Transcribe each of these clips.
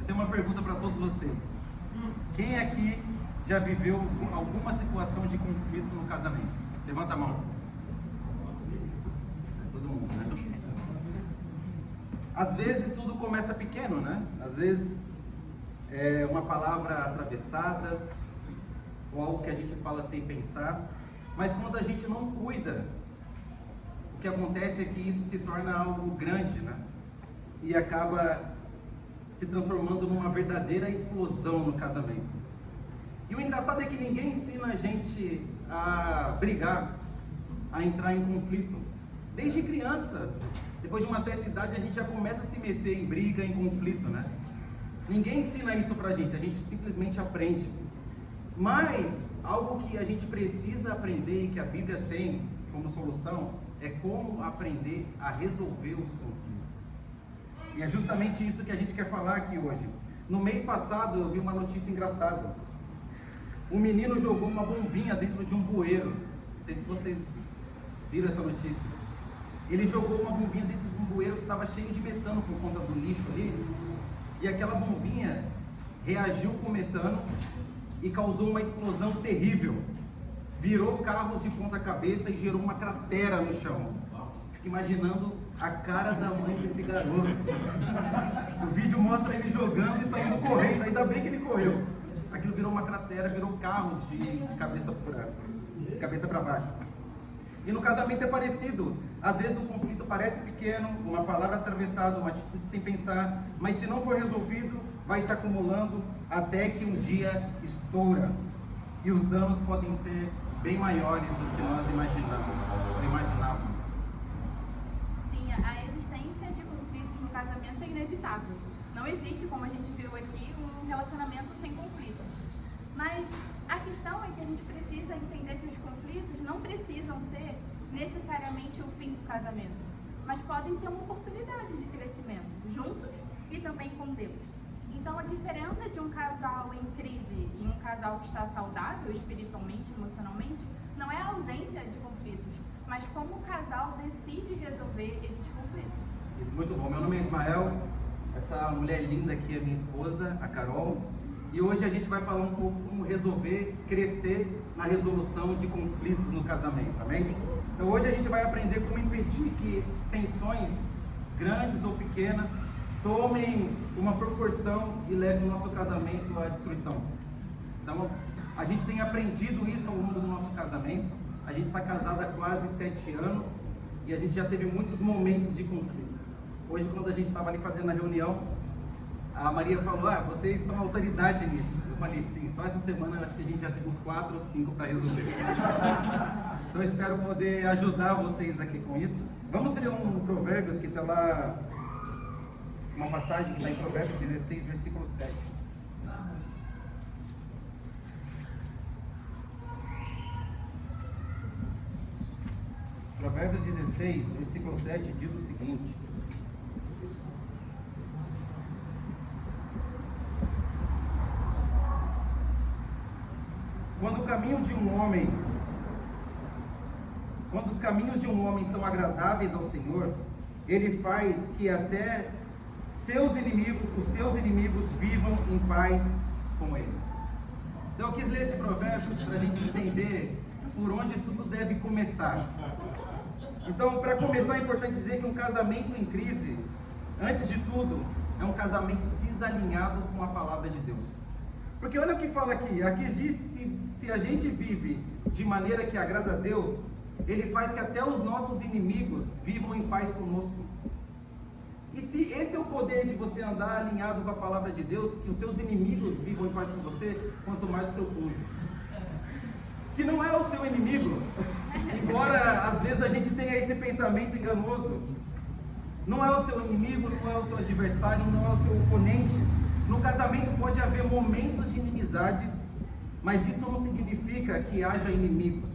Eu tenho uma pergunta para todos vocês. Quem aqui já viveu alguma situação de conflito no casamento? Levanta a mão. Todo mundo, né? Às vezes tudo começa pequeno, né? Às vezes é uma palavra atravessada, ou algo que a gente fala sem pensar. Mas quando a gente não cuida, o que acontece é que isso se torna algo grande, né? E acaba se transformando numa verdadeira explosão no casamento. E o engraçado é que ninguém ensina a gente a brigar, a entrar em conflito. Desde criança, depois de uma certa idade, a gente já começa a se meter em briga, em conflito, né? Ninguém ensina isso pra gente, a gente simplesmente aprende. Mas algo que a gente precisa aprender e que a Bíblia tem como solução é como aprender a resolver os conflitos. E é justamente isso que a gente quer falar aqui hoje. No mês passado eu vi uma notícia engraçada. Um menino jogou uma bombinha dentro de um bueiro. Não sei se vocês viram essa notícia. Ele jogou uma bombinha dentro de um bueiro que estava cheio de metano por conta do lixo ali. E aquela bombinha reagiu com o metano e causou uma explosão terrível. Virou carros de ponta cabeça e gerou uma cratera no chão. Fico imaginando a cara da mãe desse garoto. O vídeo mostra ele jogando e saindo correndo. Ainda bem que ele correu. Aquilo virou uma cratera, virou carros de cabeça para baixo. E no casamento é parecido. Às vezes o conflito parece pequeno, uma palavra atravessada, uma atitude sem pensar, mas se não for resolvido, vai se acumulando até que um dia estoura. E os danos podem ser bem maiores do que nós imaginávamos. Sim, a existência de conflitos no casamento é inevitável. Não existe, como a gente viu aqui, um relacionamento sem conflitos. Mas a questão é que a gente precisa entender que os conflitos não precisam ser necessariamente o fim do casamento, mas podem ser uma oportunidade de crescimento, juntos e também com Deus. Então a diferença de um casal em crise e um casal que está saudável espiritualmente, emocionalmente, não é a ausência de conflitos, mas como o casal decide resolver esses conflitos. Isso, muito bom. Meu nome é Ismael, essa mulher linda aqui é minha esposa, a Carol, e hoje a gente vai falar um pouco como resolver crescer na resolução de conflitos no casamento, amém? Então hoje a gente vai aprender como impedir que tensões grandes ou pequenas tomem uma proporção e levem o nosso casamento à destruição. Então a gente tem aprendido isso ao longo do nosso casamento. A gente está casado há quase 7 anos e a gente já teve muitos momentos de conflito. Hoje, quando a gente estava ali fazendo a reunião, a Maria falou: vocês são autoridade nisso. Eu falei: sim, só essa semana eu acho que a gente já teve uns 4 ou 5 para resolver. Então eu espero poder ajudar vocês aqui com isso. Vamos ler um Provérbios que está lá, uma passagem que está em Provérbios 16, versículo 7. Provérbios 16, versículo 7 diz o seguinte: Quando os caminhos de um homem são agradáveis ao Senhor, ele faz que até os seus inimigos vivam em paz com eles. Então eu quis ler esse provérbio para a gente entender por onde tudo deve começar. Então, para começar, é importante dizer que um casamento em crise, antes de tudo, é um casamento desalinhado com a palavra de Deus. Porque olha o que fala aqui diz: se a gente vive de maneira que agrada a Deus, Ele faz que até os nossos inimigos vivam em paz conosco. E se esse é o poder de você andar alinhado com a palavra de Deus, que os seus inimigos vivam em paz com você, quanto mais o seu cônjuge, que não é o seu inimigo, embora às vezes a gente tenha esse pensamento enganoso. Não é o seu inimigo, não é o seu adversário, não é o seu oponente. No casamento pode haver momentos de inimizades, mas isso não significa que haja inimigos.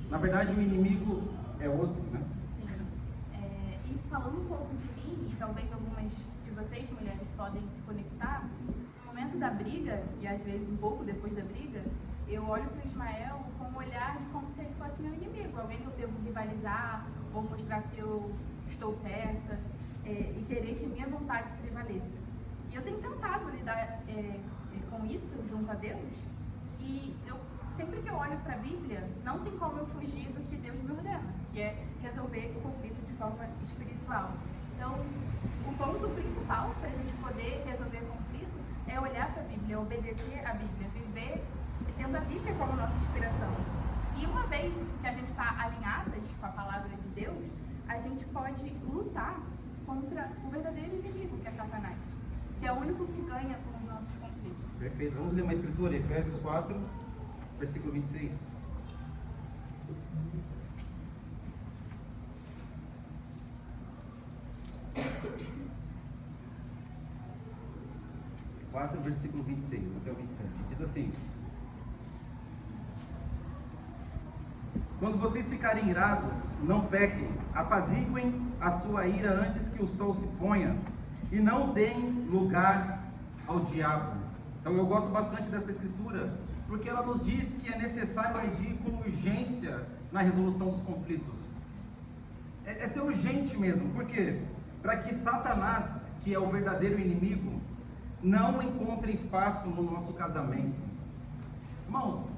Na verdade, o inimigo é outro, né? Sim. E falando um pouco de mim, e talvez algumas de vocês, mulheres, podem se conectar, no momento da briga, e às vezes um pouco depois da briga, eu olho para o Ismael com um olhar de como se ele fosse meu inimigo, alguém que eu devo rivalizar, ou mostrar que eu estou certa, e querer que minha vontade prevaleça. E eu tenho tentado lidar compromisso junto a Deus. E sempre que eu olho para a Bíblia, não tem como eu fugir do que Deus me ordena, que é resolver o conflito de forma espiritual. Então, o ponto principal para a gente poder resolver conflito é olhar para a Bíblia, obedecer a Bíblia, viver tendo a Bíblia como nossa inspiração. E uma vez que a gente está alinhadas com a palavra de Deus, a gente pode lutar contra o verdadeiro inimigo, que é Satanás, que é o único que ganha com os nossos conflitos. Perfeito. Vamos ler uma escritura, Efésios 4, versículo 26. Versículo 26 até o 27. Diz assim: quando vocês ficarem irados, não pequem, apaziguem a sua ira antes que o sol se ponha, e não deem lugar ao diabo. Então eu gosto bastante dessa escritura, porque ela nos diz que é necessário agir com urgência na resolução dos conflitos. É ser urgente mesmo, porque para que Satanás, que é o verdadeiro inimigo, não encontre espaço no nosso casamento. Irmãos,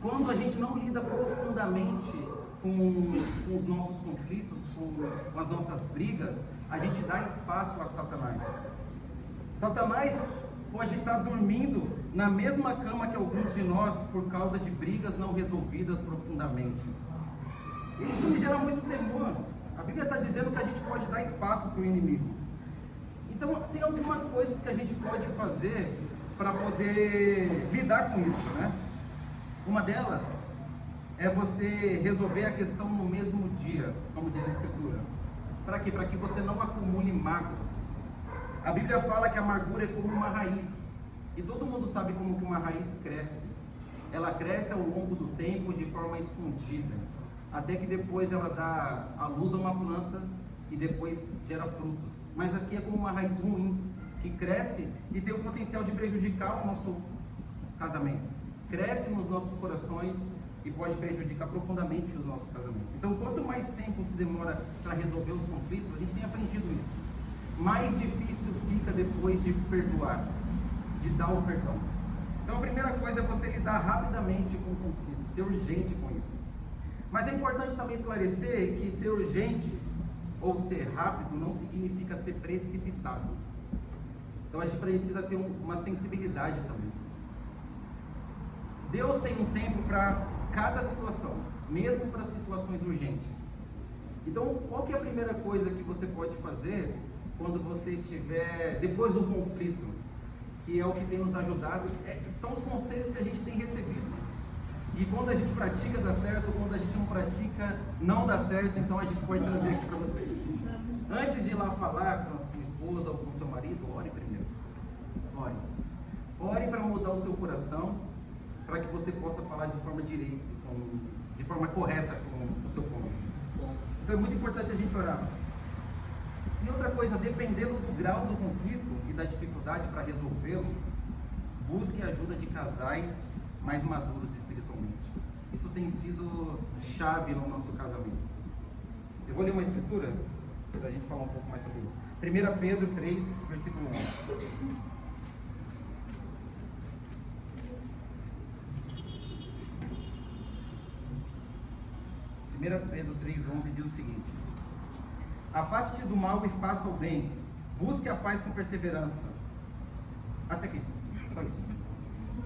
quando a gente não lida profundamente com os nossos conflitos, com as nossas brigas, a gente dá espaço a Satanás. Satanás pode estar dormindo na mesma cama que alguns de nós por causa de brigas não resolvidas profundamente. Isso me gera muito temor. A Bíblia está dizendo que a gente pode dar espaço para o inimigo. Então, tem algumas coisas que a gente pode fazer para poder lidar com isso, né? Uma delas é você resolver a questão no mesmo dia, como diz a Escritura. Para quê? Para que você não acumule mágoas. A Bíblia fala que a amargura é como uma raiz. E todo mundo sabe como que uma raiz cresce. Ela cresce ao longo do tempo de forma escondida, até que depois ela dá a luz a uma planta e depois gera frutos. Mas aqui é como uma raiz ruim, que cresce e tem o potencial de prejudicar o nosso casamento. Cresce nos nossos corações e pode prejudicar profundamente os nossos casamentos. Então, quanto mais tempo se demora para resolver os conflitos, a gente tem aprendido isso, mais difícil fica depois de perdoar, de dar o perdão. Então, a primeira coisa é você lidar rapidamente com o conflito, ser urgente com isso. Mas é importante também esclarecer que ser urgente ou ser rápido não significa ser precipitado. Então a gente precisa ter uma sensibilidade também. Deus tem um tempo para cada situação, mesmo para situações urgentes. Então, qual que é a primeira coisa que você pode fazer quando você tiver, depois do conflito, que é o que tem nos ajudado, são os conselhos que a gente tem recebido. E quando a gente pratica dá certo, quando a gente não pratica não dá certo, então a gente pode trazer aqui para vocês. Antes de ir lá falar com a sua esposa ou com o seu marido, ore primeiro. Ore. Ore para mudar o seu coração, para que você possa falar de forma direita, de forma correta com o seu cônjuge. Então é muito importante a gente orar. E outra coisa, dependendo do grau do conflito e da dificuldade para resolvê-lo, busque a ajuda de casais mais maduros espiritualmente. Isso tem sido chave no nosso casamento. Eu vou ler uma escritura para a gente falar um pouco mais sobre isso. 1 Pedro 3, versículo 1. 1 Pedro 3,11 diz o seguinte: afaste-te do mal e faça o bem, busque a paz com perseverança. Até aqui, só isso.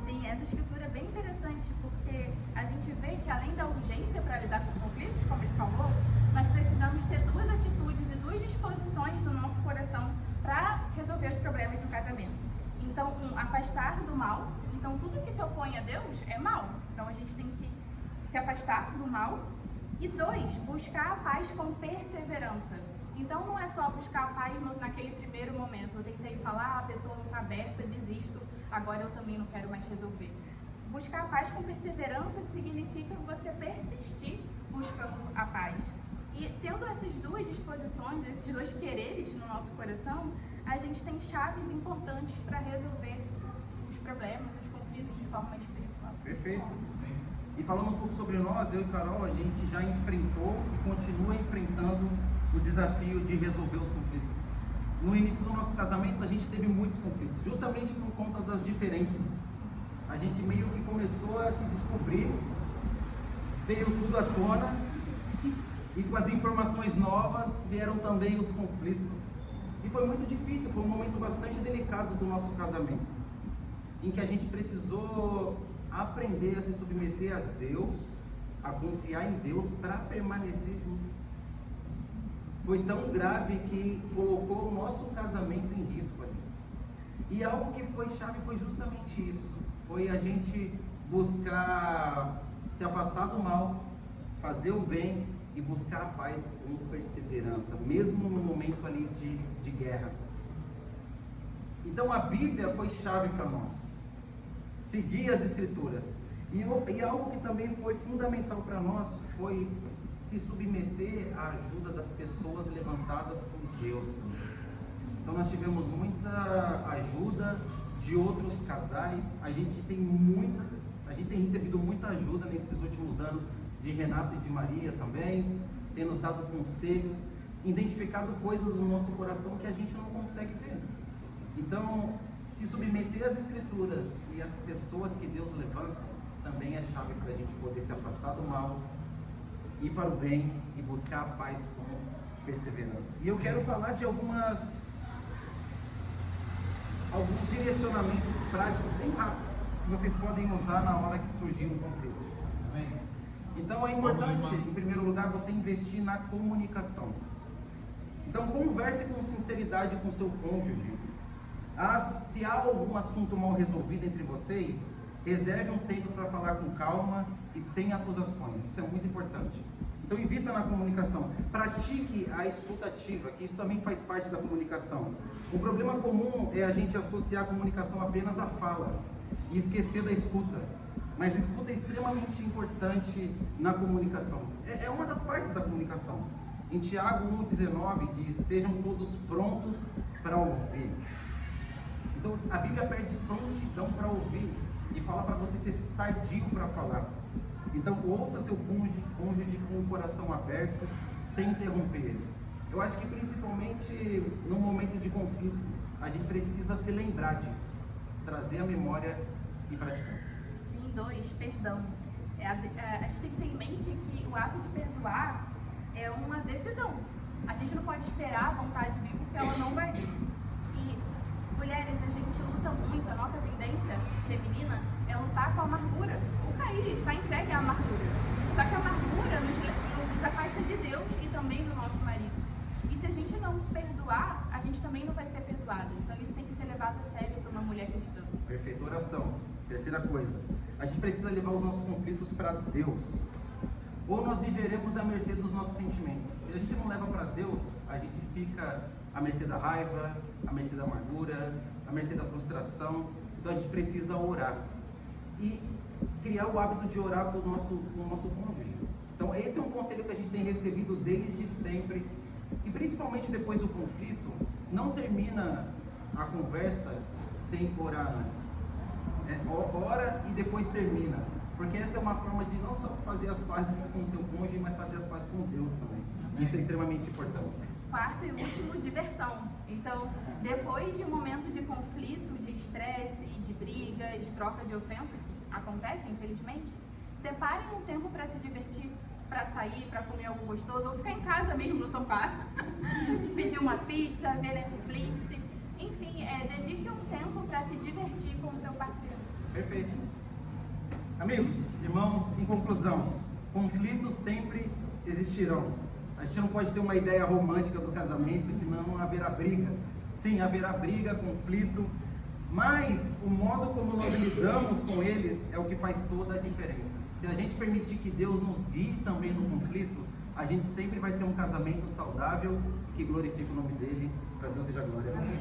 Sim, essa escritura é bem interessante, porque a gente vê que além da urgência para lidar com conflitos, como ele falou, nós precisamos ter duas atitudes e duas disposições no nosso coração para resolver os problemas do casamento. Então, afastar do mal. Então, tudo que se opõe a Deus é mal. Então, a gente tem que se afastar do mal. E 2, buscar a paz com perseverança. Então, não é só buscar a paz naquele primeiro momento. Eu tentei falar, a pessoa não está aberta, desisto, agora eu também não quero mais resolver. Buscar a paz com perseverança significa você persistir buscando a paz. E tendo essas duas disposições, esses dois quereres no nosso coração, a gente tem chaves importantes para resolver os problemas, os conflitos de forma espiritual. Perfeito. E falando um pouco sobre nós, eu e Carol, a gente já enfrentou e continua enfrentando o desafio de resolver os conflitos. no início do nosso casamento a gente teve muitos conflitos, justamente por conta das diferenças. A gente meio que começou a se descobrir, veio tudo à tona, e com as informações novas vieram também os conflitos. E foi muito difícil, foi um momento bastante delicado do nosso casamento, em que a gente precisou aprender a se submeter a Deus, a confiar em Deus para permanecer junto. Foi tão grave que colocou o nosso casamento em risco ali. E algo que foi chave foi justamente isso. Foi a gente buscar se afastar do mal, fazer o bem e buscar a paz com perseverança, mesmo no momento ali de guerra. Então a Bíblia foi chave para nós. Seguir as Escrituras. E algo que também foi fundamental para nós foi se submeter à ajuda das pessoas levantadas por Deus também. Então nós tivemos muita ajuda de outros casais. A gente tem recebido muita ajuda nesses últimos anos de Renato e de Maria também, tem nos dado conselhos, identificado coisas no nosso coração que a gente não consegue ver. Então, se submeter às Escrituras e às pessoas que Deus levanta também é chave para a gente poder se afastar do mal, ir para o bem e buscar a paz com perseverança. E eu quero falar de alguns direcionamentos práticos bem rápidos que vocês podem usar na hora que surgir um conflito. Então é importante, em primeiro lugar, você investir na comunicação. Então converse com sinceridade com seu cônjuge. Se há algum assunto mal resolvido entre vocês, reserve um tempo para falar com calma e sem acusações. Isso é muito importante. Então invista na comunicação. Pratique a escuta ativa, que isso também faz parte da comunicação. O problema comum é a gente associar a comunicação apenas à fala e esquecer da escuta. Mas escuta é extremamente importante na comunicação. É uma das partes da comunicação. Em Tiago 1,19 diz: sejam todos prontos para ouvir. Então a Bíblia pede prontidão para ouvir e fala para você ser tardio para falar. Então ouça seu cônjuge com o coração aberto, sem interromper ele. Eu acho que principalmente no momento de conflito, a gente precisa se lembrar disso, trazer a memória e praticar. 2, perdão. A gente tem que ter em mente que o ato de perdoar é uma decisão. A gente não pode esperar a vontade vir, porque ela não vai vir. E, mulheres, a gente luta muito, a nossa tendência feminina é lutar com a amargura. O Caí está entregue à amargura. Só que a amargura nos afasta de Deus e também do nosso marido. E se a gente não perdoar, a gente também não vai ser perdoado. Então isso tem que ser levado a sério para uma mulher cristã. Perfeita oração. Terceira coisa, a gente precisa levar os nossos conflitos para Deus, ou nós viveremos à mercê dos nossos sentimentos. Se a gente não leva para Deus, a gente fica à mercê da raiva, à mercê da amargura, à mercê da frustração. Então a gente precisa orar e criar o hábito de orar pelo nosso cônjuge. Então esse é um conselho que a gente tem recebido desde sempre, e principalmente depois do conflito, não termina a conversa sem orar antes. Ora e depois termina, porque essa é uma forma de não só fazer as pazes com o seu cônjuge, mas fazer as pazes com Deus também. Isso é extremamente importante. Quarto e último, diversão. Então, depois de um momento de conflito, de estresse, de brigas, de troca de ofensas, que acontece, infelizmente, separem um tempo para se divertir, para sair, para comer algo gostoso, ou ficar em casa mesmo no sofá, pedir uma pizza, ver Netflix. Enfim, dedique um tempo para se divertir com o seu parceiro. Perfeito. Amigos, irmãos, em conclusão, conflitos sempre existirão. A gente não pode ter uma ideia romântica do casamento que não haverá briga. Sim, haverá briga, conflito, mas o modo como nós lidamos com eles é o que faz toda a diferença. Se a gente permitir que Deus nos guie também no conflito, a gente sempre vai ter um casamento saudável e que glorifique o nome dele. Para Deus seja a glória. Amém.